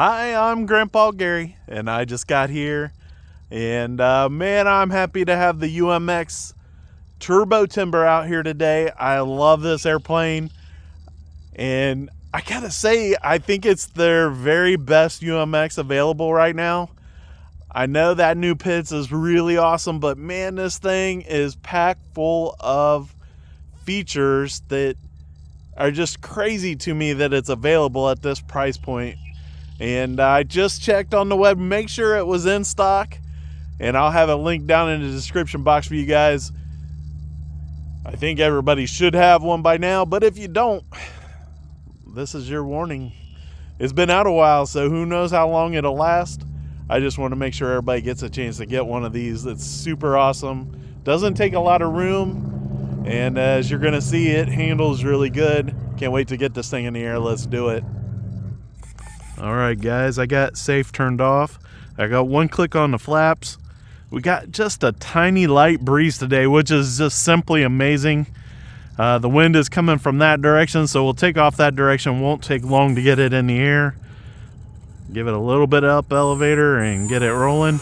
Hi, I'm Grandpa Gary, and I just got here. And man, I'm happy to have the UMX turbo timber out here today. I love this airplane, and I gotta say, I think it's their very best UMX available right now. I know that new Pitts is really awesome, but man, this thing is packed full of features that are just crazy to me that it's available at this price point. And I just checked on the web, make sure it was in stock, and I'll have a link down in the description box for you guys. I think everybody should have one by now, but if you don't, this is your warning. It's been out a while, so who knows how long it'll last. I just want to make sure everybody gets a chance to get one of these. It's super awesome. Doesn't take a lot of room, and as you're going to see, it handles really good. Can't wait to get this thing in the air. Let's do it. All right, guys, I got safe turned off. I got one click on the flaps. We got just a tiny light breeze today, which is just simply amazing. The wind is coming from that direction, so we'll take off that direction. Won't take long to get it in the air. Give it a little bit up elevator and get it rolling.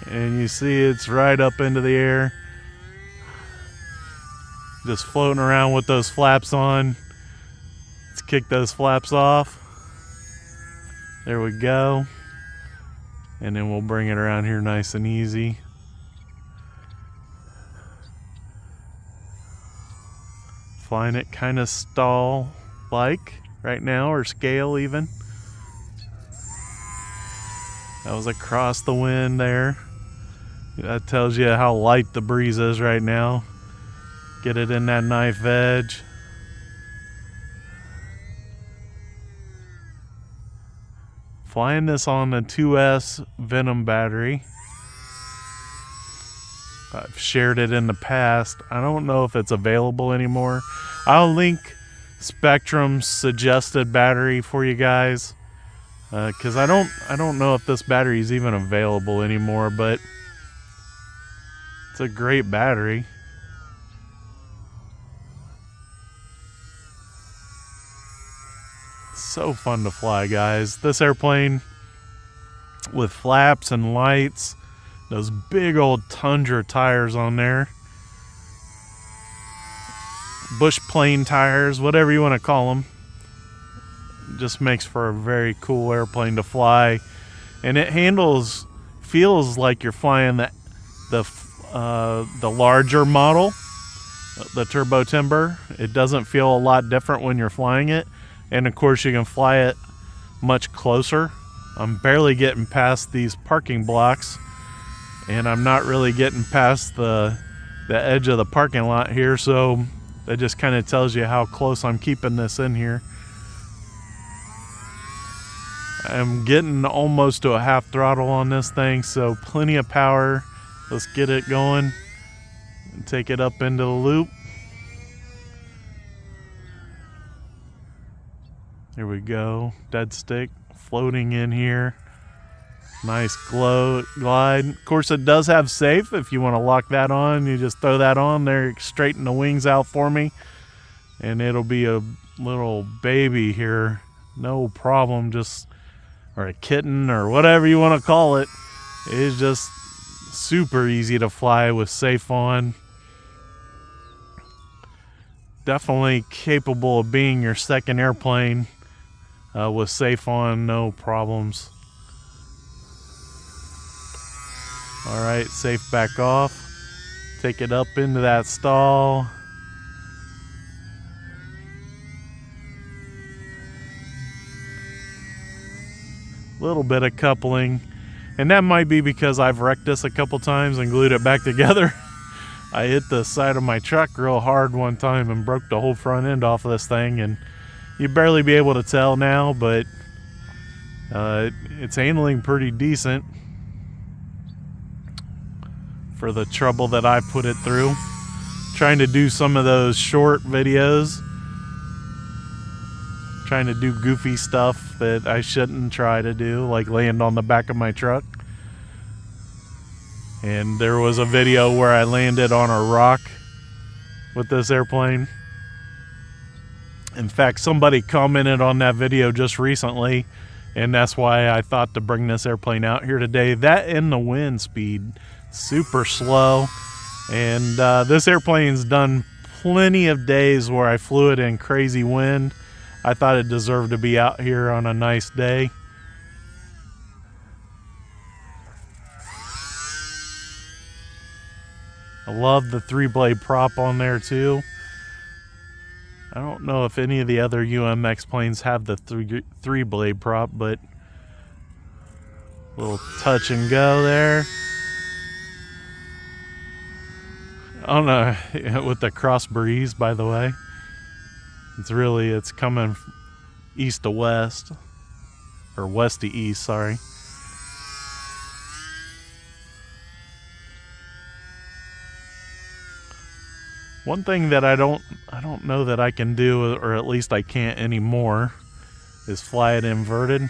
And you see it's right up into the air. Just floating around with those flaps on. Let's kick those flaps off. There we go. And then we'll bring it around here nice and easy. Flying it kind of stall-like right now, or scale even. That was across the wind there. That tells you how light the breeze is right now. Get it in that knife edge. Flying this on the 2S Venom battery. I've shared it in the past. I don't know if it's available anymore. I'll link Spectrum's suggested battery for you guys, because I don't know if this battery is even available anymore, but it's a great battery. So fun to fly, guys. This airplane with flaps and lights, those big old Tundra tires on there, bush plane tires, whatever you want to call them, just makes for a very cool airplane to fly. And it feels like you're flying the larger model, the turbo timber. It doesn't feel a lot different when you're flying it. And of course you can fly it much closer. I'm barely getting past these parking blocks, and I'm not really getting past the edge of the parking lot here, so that just kind of tells you how close I'm keeping this in here. I'm getting almost to a half throttle on this thing, so plenty of power. Let's get it going and take it up into the loop. Here we go, dead stick floating in here. Nice glide. Of course, it does have safe. If you want to lock that on, you just throw that on there, straighten the wings out for me, and it'll be a little baby here. No problem, or a kitten, or whatever you want to call it. It's just super easy to fly with safe on. Definitely capable of being your second airplane. With safe on, no problems. Alright, safe back off. Take it up into that stall. Little bit of coupling. And that might be because I've wrecked this a couple times and glued it back together. I hit the side of my truck real hard one time and broke the whole front end off of this thing, and you'd barely be able to tell now, but it's handling pretty decent for the trouble that I put it through. Trying to do some of those short videos. Trying to do goofy stuff that I shouldn't try to do, like land on the back of my truck. And there was a video where I landed on a rock with this airplane. In fact, somebody commented on that video just recently, and that's why I thought to bring this airplane out here today. That and the wind speed, super slow. And this airplane's done plenty of days where I flew it in crazy wind. I thought it deserved to be out here on a nice day. I love the 3-blade prop on there too. I don't know if any of the other UMX planes have the 3-blade prop, but a little touch and go there. I don't know, with the cross breeze, by the way. It's coming east to west, or west to east, sorry. One thing that I don't know that I can do, or at least I can't anymore, is fly it inverted.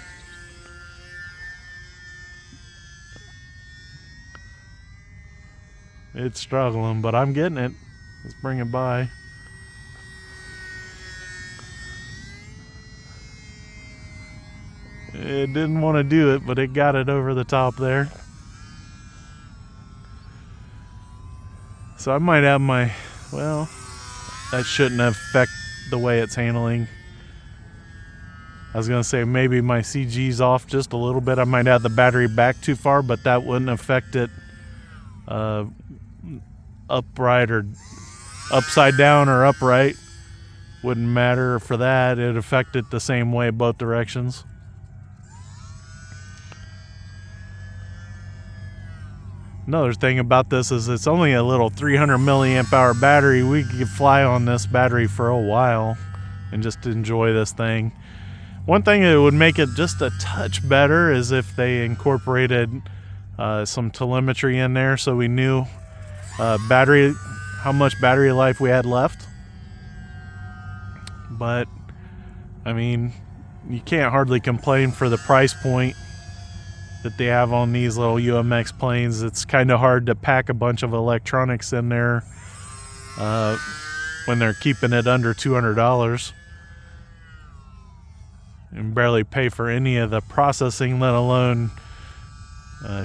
It's struggling, but I'm getting it. Let's bring it by. It didn't want to do it, but it got it over the top there. So I might have my, well, that shouldn't affect the way it's handling. I was going to say maybe my CG's off just a little bit. I might have the battery back too far, but that wouldn't affect it upright or upside down or upright. Wouldn't matter for that. It'd affect it the same way both directions. Another thing about this is it's only a little 300 milliamp hour battery. We could fly on this battery for a while and just enjoy this thing. One thing that would make it just a touch better is if they incorporated some telemetry in there so we knew how much battery life we had left. But I mean, you can't hardly complain for the price point that they have on these little UMX planes. It's kind of hard to pack a bunch of electronics in there when they're keeping it under $200 and barely pay for any of the processing, let alone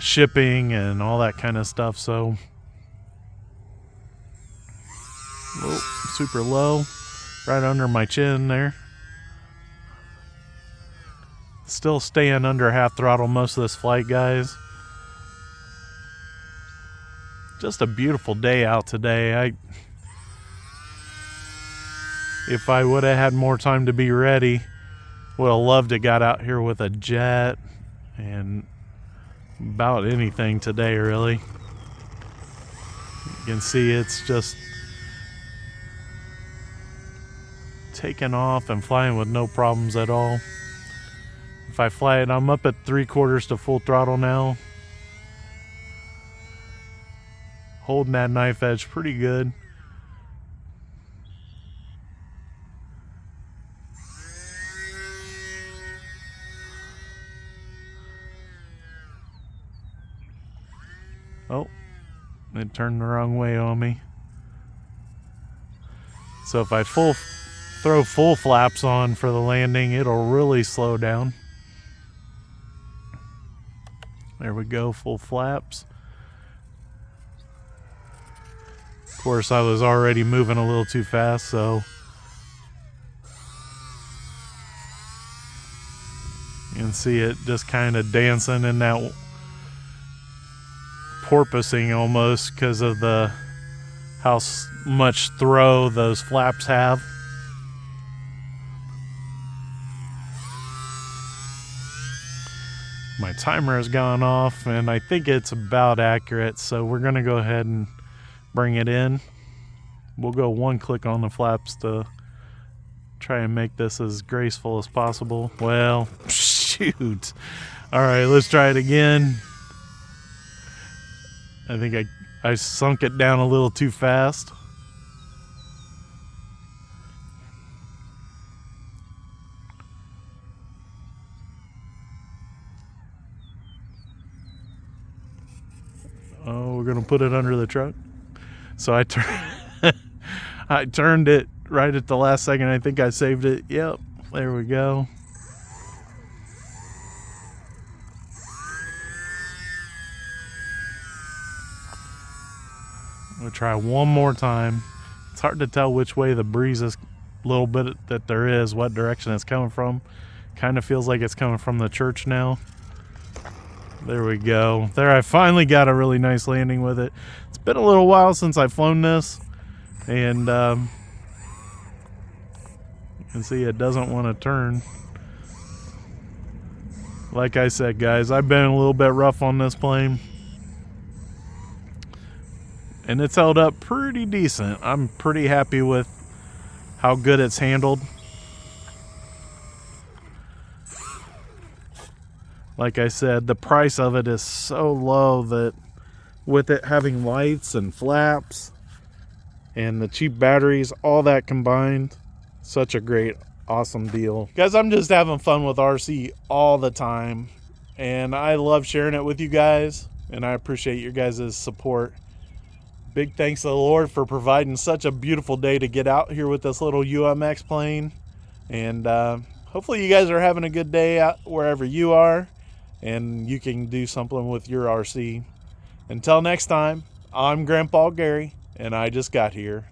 shipping and all that kind of stuff. So, super low, right under my chin there. Still staying under half throttle most of this flight, guys. Just a beautiful day out today. If I would have had more time to be ready, would have loved to got out here with a jet and about anything today, really. You can see it's just taking off and flying with no problems at all. If I fly it, I'm up at 3/4 to full throttle now. Holding that knife edge pretty good. Oh, it turned the wrong way on me. So if I throw full flaps on for the landing, it'll really slow down. There we go, full flaps. Of course, I was already moving a little too fast, so you can see it just kind of dancing in that porpoising almost because of how much throw those flaps have. My timer has gone off and I think it's about accurate, so we're going to go ahead and bring it in. We'll go one click on the flaps to try and make this as graceful as possible. Well, shoot. All right, let's try it again. I think I sunk it down a little too fast. Oh, we're going to put it under the truck. So I turned it right at the last second. I think I saved it. Yep, there we go. We'll try one more time. It's hard to tell which way the breeze is, little bit that there is, what direction it's coming from. Kind of feels like it's coming from the church now. There we go. There, I finally got a really nice landing with it. It's been a little while since I've flown this, and you can see it doesn't want to turn. Like I said, guys, I've been a little bit rough on this plane, and it's held up pretty decent. I'm pretty happy with how good it's handled. Like I said, the price of it is so low that with it having lights and flaps and the cheap batteries, all that combined, such a great, awesome deal. Guys, I'm just having fun with RC all the time, and I love sharing it with you guys, and I appreciate your guys' support. Big thanks to the Lord for providing such a beautiful day to get out here with this little UMX plane. And hopefully you guys are having a good day out wherever you are, and you can do something with your RC. Until next time, I'm Grandpa Gary, and I just got here.